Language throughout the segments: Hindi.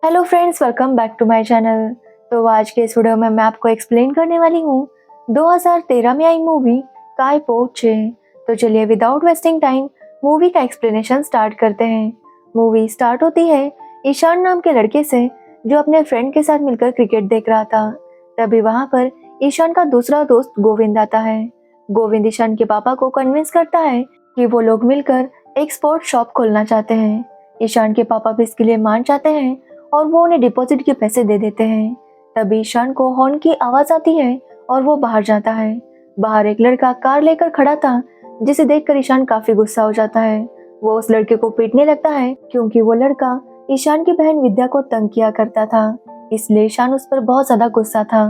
Hello friends, welcome back to my channel. तो आज के इस वीडियो में मैं आपको एक्सप्लेन करने वाली हूँ 2013 में आई मूवी काय पो चे। तो चलिए विदाउट वेस्टिंग टाइम मूवी का एक्सप्लेनेशन स्टार्ट करते हैं। मूवी स्टार्ट होती है ईशान नाम के लड़के से जो अपने फ्रेंड के साथ मिलकर क्रिकेट देख रहा था। तभी वहाँ पर ईशान का दूसरा दोस्त गोविंद आता है। गोविंद ईशान के पापा को कन्विंस करता है कि वो लोग मिलकर एक स्पोर्ट्स शॉप खोलना चाहते हैं। ईशान के पापा भी इसके लिए मान जाते हैं और वो उन्हें डिपॉजिट के पैसे दे देते हैं। तभी ईशान को हॉर्न की आवाज आती है और वो बाहर जाता है। बाहर एक लड़का कार लेकर खड़ा था जिसे देखकर ईशान काफी गुस्सा हो जाता है। वो उस लड़के को पीटने लगता है क्योंकि वो लड़का ईशान की बहन विद्या को तंग किया करता था, इसलिए ईशान उस पर बहुत ज्यादा गुस्सा था।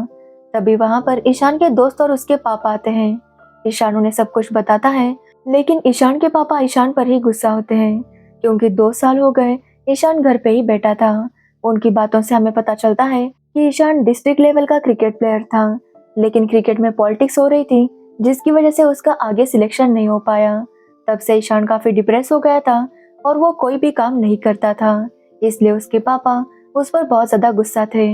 तभी वहां पर ईशान के दोस्त और उसके पापा आते हैं। ईशान उन्हें सब कुछ बताता है, लेकिन ईशान के पापा ईशान पर ही गुस्सा होते हैं क्योंकि 2 साल हो गए ईशान घर पे ही बैठा था। उनकी बातों से हमें पता चलता है कि ईशान डिस्ट्रिक्ट लेवल का क्रिकेट प्लेयर था, लेकिन क्रिकेट में पॉलिटिक्स हो रही थी जिसकी वजह से उसका आगे सिलेक्शन नहीं हो पाया। तब से ईशान काफी डिप्रेस हो गया था और वो कोई भी काम नहीं करता था, इसलिए उसके पापा उस पर बहुत ज्यादा गुस्सा थे।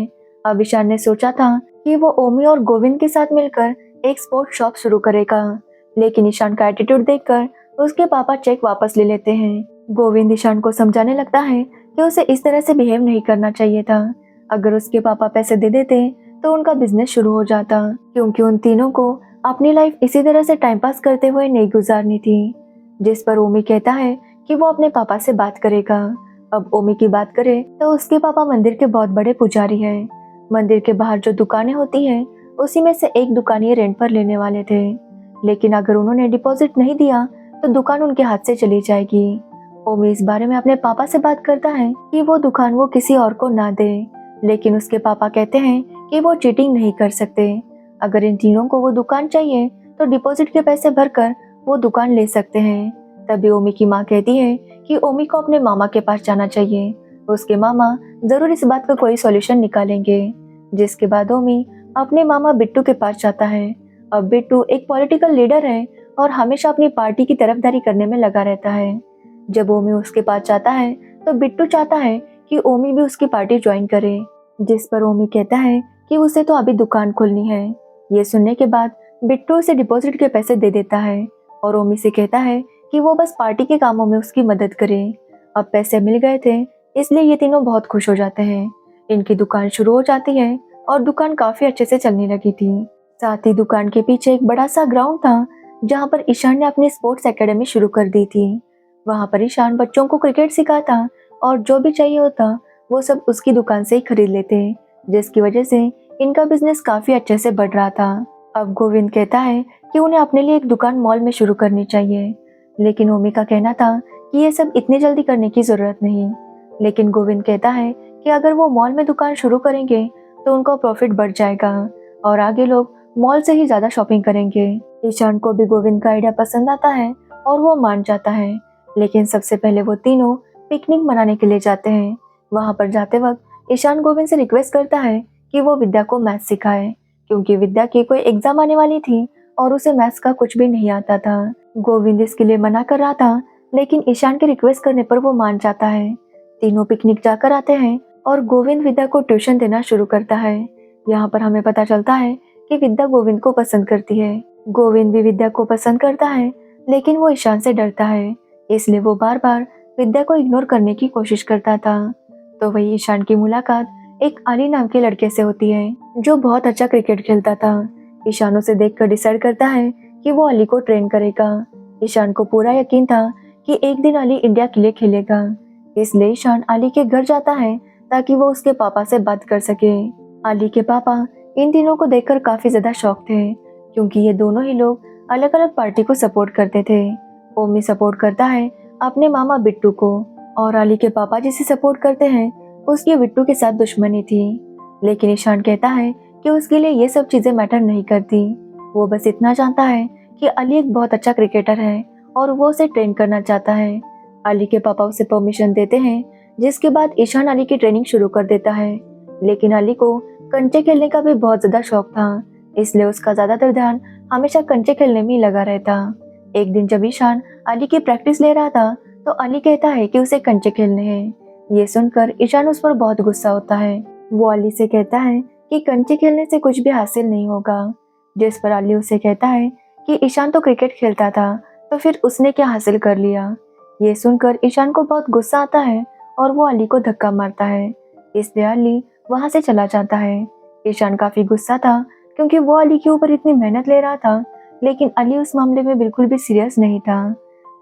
अब ईशान ने सोचा था कि वो ओमी और गोविंद के साथ मिलकर एक स्पोर्ट्स शॉप शुरू करेगा, लेकिन ईशान का एटीट्यूड देखकर उसके पापा चेक वापस ले लेते हैं। गोविंद ईशान को समझाने लगता है कि उसे इस तरह से बिहेव नहीं करना चाहिए था। अगर उसके पापा पैसे दे देते तो उनका बिजनेस शुरू हो जाता, क्योंकि उन तीनों को अपनी लाइफ इसी तरह से टाइम पास करते हुए नहीं गुजारनी थी। जिस पर ओमी कहता है कि वो अपने पापा से बात करेगा। अब ओमी की बात करें तो उसके पापा मंदिर के बहुत बड़े पुजारी हैं। मंदिर के बाहर जो दुकानें होती हैं उसी में से एक दुकान ये रेंट पर लेने वाले थे, लेकिन अगर उन्होंने डिपॉजिट नहीं दिया तो दुकान उनके हाथ से चली जाएगी। ओमी इस बारे में अपने पापा से बात करता है कि वो दुकान वो किसी और को ना दे, लेकिन उसके पापा कहते हैं कि वो चीटिंग नहीं कर सकते। अगर इन तीनों को वो दुकान चाहिए तो डिपॉजिट के पैसे भरकर वो दुकान ले सकते हैं। तभी ओमी की माँ कहती है कि ओमी को अपने मामा के पास जाना चाहिए, उसके मामा जरूर इस बात का कोई सॉल्यूशन निकालेंगे। जिसके बाद ओमी अपने मामा बिट्टू के पास जाता है। अब बिट्टू एक पॉलिटिकल लीडर है और हमेशा अपनी पार्टी की तरफदारी करने में लगा रहता है। जब ओमी उसके पास जाता है तो बिट्टू चाहता है कि ओमी भी उसकी पार्टी ज्वाइन करे, जिस पर ओमी कहता है कि उसे तो अभी दुकान खोलनी है। ये सुनने के बाद बिट्टू उसे डिपॉजिट के पैसे दे देता है और ओमी से कहता है कि वो बस पार्टी के कामों में उसकी मदद करे। अब पैसे मिल गए थे, इसलिए ये तीनों बहुत खुश हो जाते हैं। इनकी दुकान शुरू हो जाती है और दुकान काफी अच्छे से चलने लगी थी। साथ ही दुकान के पीछे एक बड़ा सा ग्राउंड था जहाँ पर ईशान ने अपनी स्पोर्ट्स एकेडमी शुरू कर दी थी। वहाँ पर ईशान बच्चों को क्रिकेट सिखाता और जो भी चाहिए होता वो सब उसकी दुकान से ही खरीद लेते, जिसकी वजह से इनका बिजनेस काफी अच्छे से बढ़ रहा था। अब गोविंद कहता है कि उन्हें अपने लिए एक दुकान मॉल में शुरू करनी चाहिए, लेकिन ओमी का कहना था कि ये सब इतनी जल्दी करने की जरूरत नहीं। लेकिन गोविंद कहता है कि अगर वो मॉल में दुकान शुरू करेंगे तो उनका प्रॉफिट बढ़ जाएगा और आगे लोग मॉल से ही ज्यादा शॉपिंग करेंगे। ईशान को भी गोविंद का आइडिया पसंद आता है और वो मान जाता है, लेकिन सबसे पहले वो तीनों पिकनिक मनाने के लिए जाते हैं। वहां पर जाते वक्त ईशान गोविंद से रिक्वेस्ट करता है कि वो विद्या को मैथ्स सिखाए, क्योंकि विद्या की कोई एग्जाम आने वाली थी और उसे मैथ्स का कुछ भी नहीं आता था। गोविंद इसके लिए मना कर रहा था, लेकिन ईशान के रिक्वेस्ट करने पर वो मान जाता है। तीनों पिकनिक जाकर आते हैं और गोविंद विद्या को ट्यूशन देना शुरू करता है। यहाँ पर हमें पता चलता है कि विद्या गोविंद को पसंद करती है। गोविंद भी विद्या को पसंद करता है, लेकिन वो ईशान से डरता है, इसलिए वो बार बार विद्या को इग्नोर करने की कोशिश करता था। तो वही ईशान की मुलाकात एक अली नाम के लड़के से होती है जो बहुत अच्छा क्रिकेट खेलता था। ईशान उसे देखकर डिसाइड करता है कि वो अली को ट्रेन करेगा। ईशान को पूरा यकीन था कि एक दिन अली इंडिया के लिए खेलेगा, इसलिए ईशान अली के घर जाता है ताकि वो उसके पापा से बात कर सके। अली के पापा इन तीनों को देखकर काफी ज्यादा शॉक थे, क्योंकि ये दोनों ही लोग अलग अलग पार्टी को सपोर्ट करते थे। ओमी सपोर्ट करता है अपने मामा बिट्टू को और अली के पापा जिसे सपोर्ट करते हैं उसकी बिट्टू के साथ दुश्मनी थी। लेकिन ईशान कहता है कि उसके लिए ये सब चीजें मैटर नहीं करती, वो बस इतना जानता है कि अली एक बहुत अच्छा क्रिकेटर है और वो उसे ट्रेन करना चाहता है। अली के पापा उसे परमिशन देते हैं, जिसके बाद ईशान अली की ट्रेनिंग शुरू कर देता है। लेकिन अली को कंचे खेलने का भी बहुत ज्यादा शौक था, इसलिए उसका ज्यादातर ध्यान हमेशा कंचे खेलने में ही लगा रहता। एक दिन जब ईशान अली की प्रैक्टिस ले रहा था तो अली कहता है कि उसे कंचे खेलने हैं, ये सुनकर ईशान उस पर बहुत गुस्सा होता है। वो अली से कहता है कि कंचे खेलने से कुछ भी हासिल नहीं होगा, जिस पर अली उसे कहता है कि ईशान तो क्रिकेट खेलता था, तो फिर उसने क्या हासिल कर लिया। ये सुनकर ईशान को बहुत गुस्सा आता है और वो अली को धक्का मारता है, इसलिए अली वहां से चला जाता है। ईशान काफी गुस्सा था क्योंकि वो अली के ऊपर इतनी मेहनत ले रहा था, लेकिन अली उस मामले में बिल्कुल भी सीरियस नहीं था।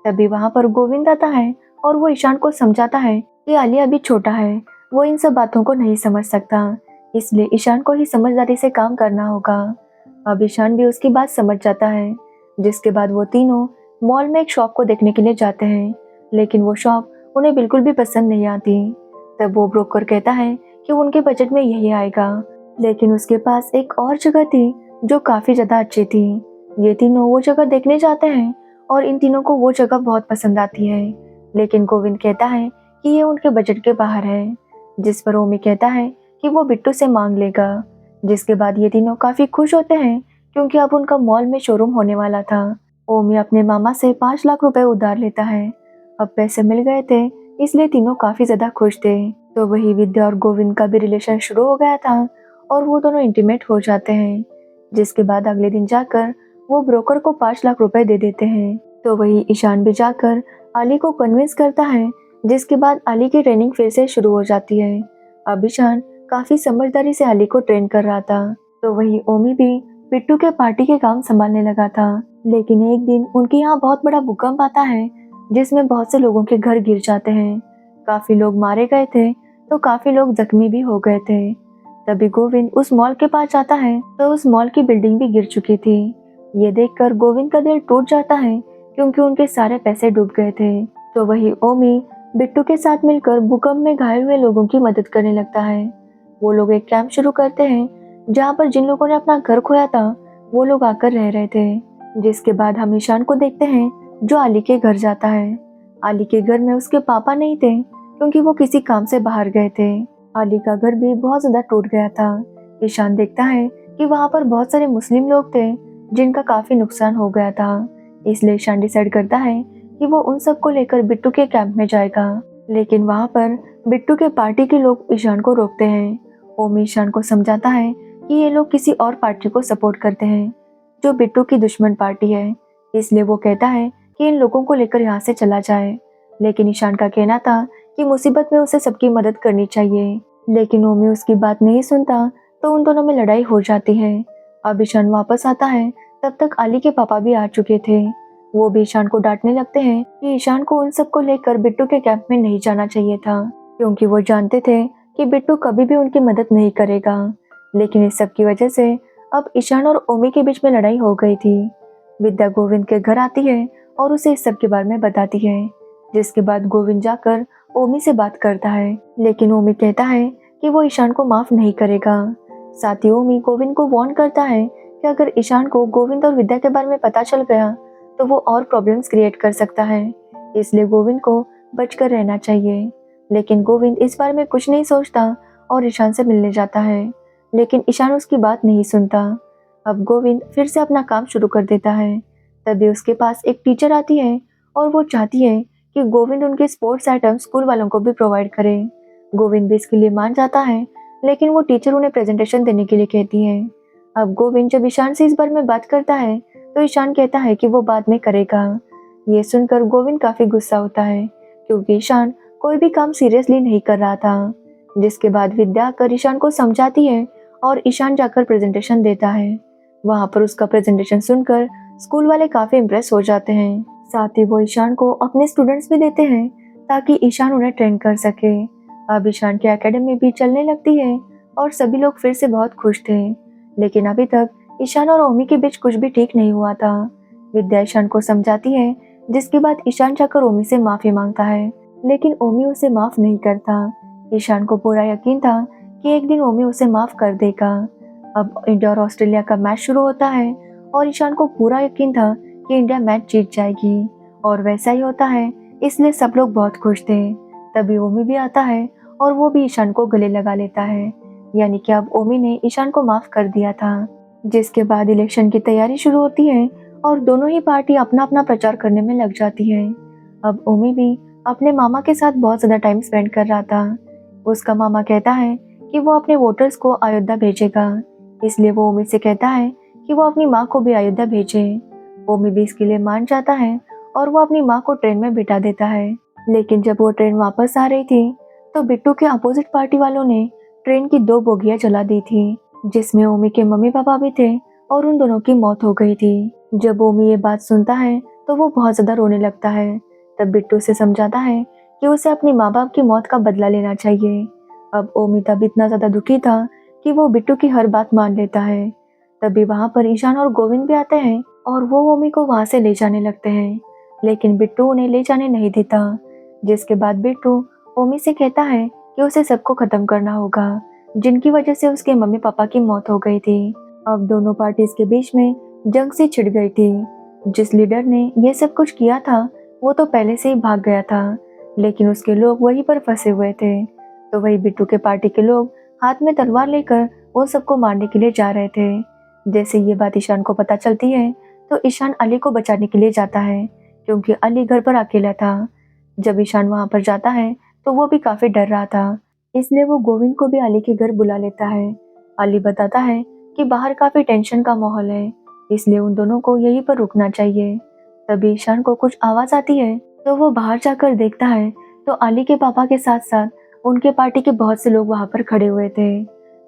तभी वहां पर गोविंद आता है और वो ईशान को समझाता है कि अली अभी छोटा है, वो इन सब बातों को नहीं समझ सकता, इसलिए ईशान को ही समझदारी से काम करना होगा। अब ईशान भी उसकी बात समझ जाता है, जिसके बाद वो तीनों मॉल में एक शॉप को देखने के लिए जाते हैं, लेकिन वो शॉप उन्हें बिल्कुल भी पसंद नहीं आती। तब वो ब्रोकर कहता है कि उनके बजट में यही आएगा, लेकिन उसके पास एक और जगह थी जो काफी ज्यादा अच्छी थी। ये तीनों वो जगह देखने जाते हैं और इन तीनों को वो जगह बहुत पसंद आती है, लेकिन गोविंद कहता है कि ये उनके बजट के बाहर है, जिस पर ओमी कहता है कि वो बिट्टू से मांग लेगा। जिसके बाद ये तीनों काफी खुश होते हैं क्योंकि अब उनका मॉल में शोरूम होने वाला था। ओमी अपने मामा से 5 लाख रुपए उधार लेता है। अब पैसे मिल गए थे, इसलिए तीनों काफी ज्यादा खुश थे। तो वही विद्या और गोविंद का भी रिलेशन शुरू हो गया था और वो दोनों इंटीमेट हो जाते हैं। जिसके बाद अगले दिन जाकर वो ब्रोकर को 5 लाख रुपए दे देते हैं। तो वही ईशान भी जाकर अली को कन्विंस करता है, जिसके बाद अली की ट्रेनिंग फिर से शुरू हो जाती है। अब ईशान काफी समझदारी से अली को ट्रेन कर रहा था। तो वही ओमी भी बिट्टू के पार्टी के काम संभालने लगा था, लेकिन एक दिन उनके यहाँ बहुत बड़ा भूकंप आता है, जिसमें बहुत से लोगों के घर गिर जाते हैं। काफी लोग मारे गए थे, तो काफी लोग जख्मी भी हो गए थे। तभी गोविंद उस मॉल के पास जाता है, तो उस मॉल की बिल्डिंग भी गिर चुकी थी। ये देखकर गोविंद का दिल टूट जाता है क्योंकि उनके सारे पैसे डूब गए थे। तो वही ओमी बिट्टू के साथ मिलकर भूकंप में घायल हुए लोगों की मदद करने लगता है। वो लोग एक कैंप शुरू करते हैं जहाँ पर जिन लोगों ने अपना घर खोया था वो लोग आकर रह रहे थे। जिसके बाद हम ईशान को देखते हैं जो अली के घर जाता है। अली के घर में उसके पापा नहीं थे क्योंकि वो किसी काम से बाहर गए थे। अली का घर भी बहुत ज्यादा टूट गया था। ईशान देखता है कि वहाँ पर बहुत सारे मुस्लिम लोग थे जिनका काफी नुकसान हो गया था, इसलिए ईशान डिसाइड करता है कि वो उन सबको लेकर बिट्टू के कैंप में जाएगा। लेकिन वहाँ पर बिट्टू के पार्टी के लोग ईशान को रोकते हैं। ओमी ईशान को समझाता है कि ये लोग किसी और पार्टी को सपोर्ट करते हैं जो बिट्टू की दुश्मन पार्टी है, इसलिए वो कहता है कि इन लोगों को लेकर यहाँ से चला जाए। लेकिन ईशान का कहना था कि मुसीबत में उसे सबकी मदद करनी चाहिए, लेकिन ओमी उसकी बात नहीं सुनता, तो उन दोनों में लड़ाई हो जाती है। अब ईशान वापस आता है, तब तक अली के पापा भी आ चुके थे। वो भी ईशान को डांटने लगते हैं कि ईशान को उन सबको लेकर बिट्टू के कैंप में नहीं जाना चाहिए था, क्योंकि वो जानते थे कि बिट्टू कभी भी उनकी मदद नहीं करेगा। लेकिन इस सब की वजह से अब ईशान और ओमी के बीच में लड़ाई हो गई थी। विद्या गोविंद के घर आती है और उसे इस सब के बारे में बताती है, जिसके बाद गोविंद जाकर ओमी से बात करता है, लेकिन ओमी कहता है कि वो ईशान को माफ नहीं करेगा। साथ ही ओमी गोविंद को वार्न करता है कि अगर ईशान को गोविंद और विद्या के बारे में पता चल गया तो वो और प्रॉब्लम्स क्रिएट कर सकता है, इसलिए गोविंद को बचकर रहना चाहिए। लेकिन गोविंद इस बारे में कुछ नहीं सोचता और ईशान से मिलने जाता है, लेकिन ईशान उसकी बात नहीं सुनता। अब गोविंद फिर से अपना काम शुरू कर देता है। तभी उसके पास एक टीचर आती है और वो चाहती है कि गोविंद उनके स्पोर्ट्स आइटम स्कूल वालों को भी प्रोवाइड करे। गोविंद भी इसके लिए मान जाता है, लेकिन वो टीचर उन्हें प्रेजेंटेशन देने के लिए कहती है। अब गोविंद जब ईशान से इस बारे में बात करता है तो ईशान कहता है कि वो बाद में करेगा। ये सुनकर गोविंद काफी गुस्सा होता है क्योंकि ईशान कोई भी काम सीरियसली नहीं कर रहा था। जिसके बाद विद्या आकर ईशान को समझाती है और ईशान जाकर प्रेजेंटेशन देता है। वहाँ पर उसका प्रेजेंटेशन सुनकर स्कूल वाले काफी इम्प्रेस हो जाते हैं। साथ ही वो ईशान को अपने स्टूडेंट्स भी देते हैं ताकि ईशान उन्हें ट्रेन कर सके। अब ईशान की एकेडमी भी चलने लगती है और सभी लोग फिर से बहुत खुश थे, लेकिन अभी तक ईशान और ओमी के बीच कुछ भी ठीक नहीं हुआ था। विद्या ईशान को समझाती है, जिसके बाद ईशान जाकर ओमी से माफी मांगता है, लेकिन ओमी उसे माफ नहीं करता। ईशान को पूरा यकीन था कि एक दिन ओमी उसे माफ कर देगा। अब इंडिया और ऑस्ट्रेलिया का मैच शुरू होता है और ईशान को पूरा यकीन था कि इंडिया मैच जीत जाएगी, और वैसा ही होता है, इसलिए सब लोग बहुत खुश थे। तभी ओमी भी आता है और वो भी ईशान को गले लगा लेता है, यानी कि अब ओमी ने ईशान को माफ कर दिया था। जिसके बाद इलेक्शन की तैयारी शुरू होती है और दोनों ही पार्टी अपना अपना प्रचार करने में लग जाती है। अब ओमी भी अपने मामा के साथ बहुत ज़्यादा टाइम स्पेंड कर रहा था। उसका मामा कहता है कि वो अपने वोटर्स को अयोध्या भेजेगा, इसलिए वो ओमी से कहता है कि वो अपनी माँ को भी अयोध्या भेजे। ओमी भी इसके लिए मान जाता है और वो अपनी माँ को ट्रेन में बिठा देता है। लेकिन जब वो ट्रेन वापस आ रही थी तो बिट्टू के अपोजिट पार्टी वालों ने ट्रेन की 2 बोगियां जला दी थी, जिसमें ओमी के मम्मी पापा भी थे और उन दोनों की मौत हो गई थी। जब ओमी ये बात सुनता है तो वो बहुत ज्यादा रोने लगता है। तब बिट्टू से समझाता है कि उसे अपनी माँ बाप की मौत का बदला लेना चाहिए। अब ओमी तब इतना ज्यादा दुखी था कि वो बिट्टू की हर बात मान लेता है। तभी वहां पर ईशान और गोविंद भी आते हैं और वो ओमी को वहां से ले जाने लगते हैं, लेकिन बिट्टू उन्हें ले जाने नहीं देता। जिसके बाद बिट्टू ओमी से कहता है कि उसे सबको खत्म करना होगा, जिनकी वजह से उसके मम्मी पापा की मौत हो गई थी। अब दोनों पार्टीज के बीच में जंग सी छिड़ गई थी। जिस लीडर ने ये सब कुछ किया था वो तो पहले से ही भाग गया था, लेकिन उसके लोग वहीं पर फंसे हुए थे। तो वही बिट्टू के पार्टी के लोग हाथ में तलवार लेकर वो सबको मारने के लिए जा रहे थे। जैसे ये बात ईशान को पता चलती है तो ईशान अली को बचाने के लिए जाता है, क्योंकि अली घर पर अकेला था। जब ईशान वहां पर जाता है तो वो भी काफी डर रहा था, इसलिए वो गोविंद को भी अली के घर बुला लेता है। अली बताता है कि बाहर काफी टेंशन का माहौल है, इसलिए उन दोनों को यहीं पर रुकना चाहिए। तभी ईशान को कुछ आवाज आती है तो वो बाहर जाकर देखता है तो अली के पापा के साथ साथ उनके पार्टी के बहुत से लोग वहां पर खड़े हुए थे।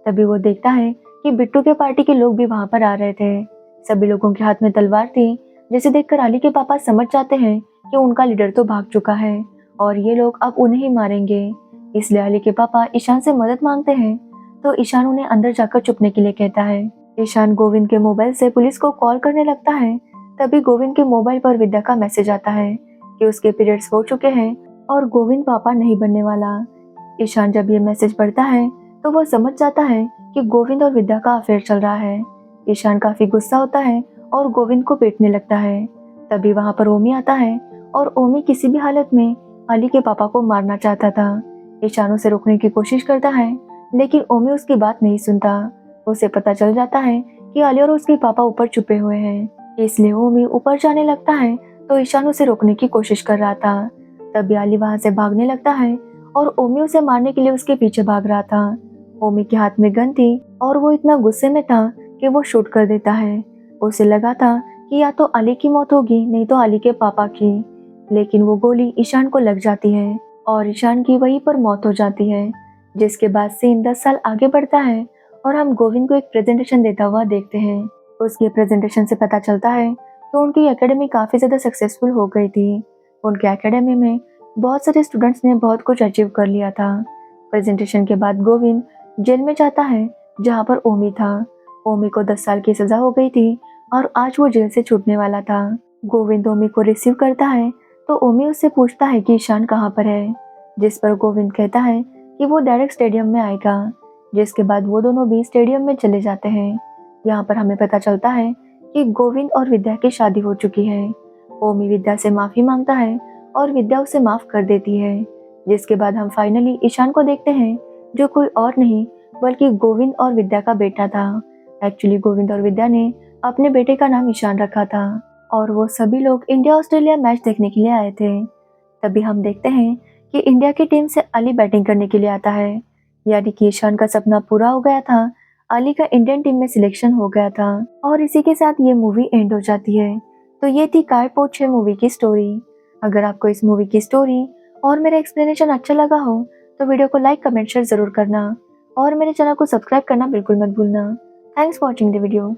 तभी वो देखता है कि बिट्टू के पार्टी के लोग भी वहां पर आ रहे थे। सभी लोगों के हाथ में तलवार थी, जिसे देखकर अली के पापा समझ जाते हैं कि उनका लीडर तो भाग चुका है और ये लोग अब उन्हें ही मारेंगे। इसलिए अली के पापा ईशान से मदद मांगते हैं, तो ईशान उन्हें अंदर जाकर छुपने के लिए कहता है। ईशान गोविंद के मोबाइल से पुलिस को कॉल करने लगता है। तभी गोविंद के मोबाइल पर विद्या का मैसेज आता है कि उसके पीरियड्स हो चुके हैं और गोविंद पापा नहीं बनने वाला। ईशान जब ये मैसेज पढ़ता है तो वो समझ जाता है कि गोविंद और विद्या का अफेयर चल रहा है। ईशान काफी गुस्सा होता है और गोविंद को पीटने लगता है। तभी वहां पर ओमी आता है और ओमी किसी भी हालत में अली के पापा को मारना चाहता था। ईशान उसे रोकने की कोशिश करता है, लेकिन ओमी उसकी बात नहीं सुनता। उसे पता चल जाता है कि अली और उसके पापा ऊपर छुपे हुए हैं, इसलिए ओमी ऊपर जाने लगता है तो ईशान उसे रोकने की कोशिश कर रहा था। तभी अली वहां से भागने लगता है और ओमी उसे मारने के लिए उसके पीछे भाग रहा था। ओमी के हाथ में गन थी और वो इतना गुस्से में था कि वो शूट कर देता है। उसे लगा था कि या तो अली की मौत होगी नहीं तो अली के पापा की, लेकिन वो गोली ईशान को लग जाती है और ईशान की वहीं पर मौत हो जाती है। जिसके बाद सीन 10 साल आगे बढ़ता है और हम गोविंद को एक प्रेजेंटेशन देता हुआ देखते हैं। उसके प्रेजेंटेशन से पता चलता है कि उनकी एकेडमी काफी ज्यादा सक्सेसफुल हो गई थी। उनके एकेडमी में बहुत सारे स्टूडेंट्स ने बहुत कुछ अचीव कर लिया था। प्रेजेंटेशन के बाद गोविंद जेल में जाता है जहाँ पर ओमी था। ओमी को 10 साल की सजा हो गई थी और आज वो जेल से छूटने वाला था। गोविंद ओमी को रिसीव करता है तो ओमी उससे पूछता है कि ईशान कहाँ पर है, जिस पर गोविंद कहता है कि वो डायरेक्ट स्टेडियम में आएगा। जिसके बाद वो दोनों भी स्टेडियम में चले जाते हैं। यहाँ पर हमें पता चलता है कि गोविंद और विद्या की शादी हो चुकी है। ओमी विद्या से माफी मांगता है और विद्या उसे माफ कर देती है। जिसके बाद हम फाइनली ईशान को देखते हैं, जो कोई और नहीं बल्कि गोविंद और विद्या का बेटा था। एक्चुअली गोविंद और विद्या ने अपने बेटे का नाम ईशान रखा था और वो सभी लोग इंडिया ऑस्ट्रेलिया मैच देखने के लिए आए थे। तभी हम देखते हैं कि इंडिया की टीम से अली बैटिंग करने के लिए आता है, यानी कि ईशान का सपना पूरा हो गया था। अली का इंडियन टीम में सिलेक्शन हो गया था और इसी के साथ ये मूवी एंड हो जाती है। तो ये थी काय पो छे मूवी की स्टोरी। अगर आपको इस मूवी की स्टोरी और मेरा एक्सप्लेनेशन अच्छा लगा हो तो वीडियो को लाइक कमेंट शेयर जरूर करना और मेरे चैनल को सब्सक्राइब करना बिल्कुल मत भूलना। Thanks for watching the video.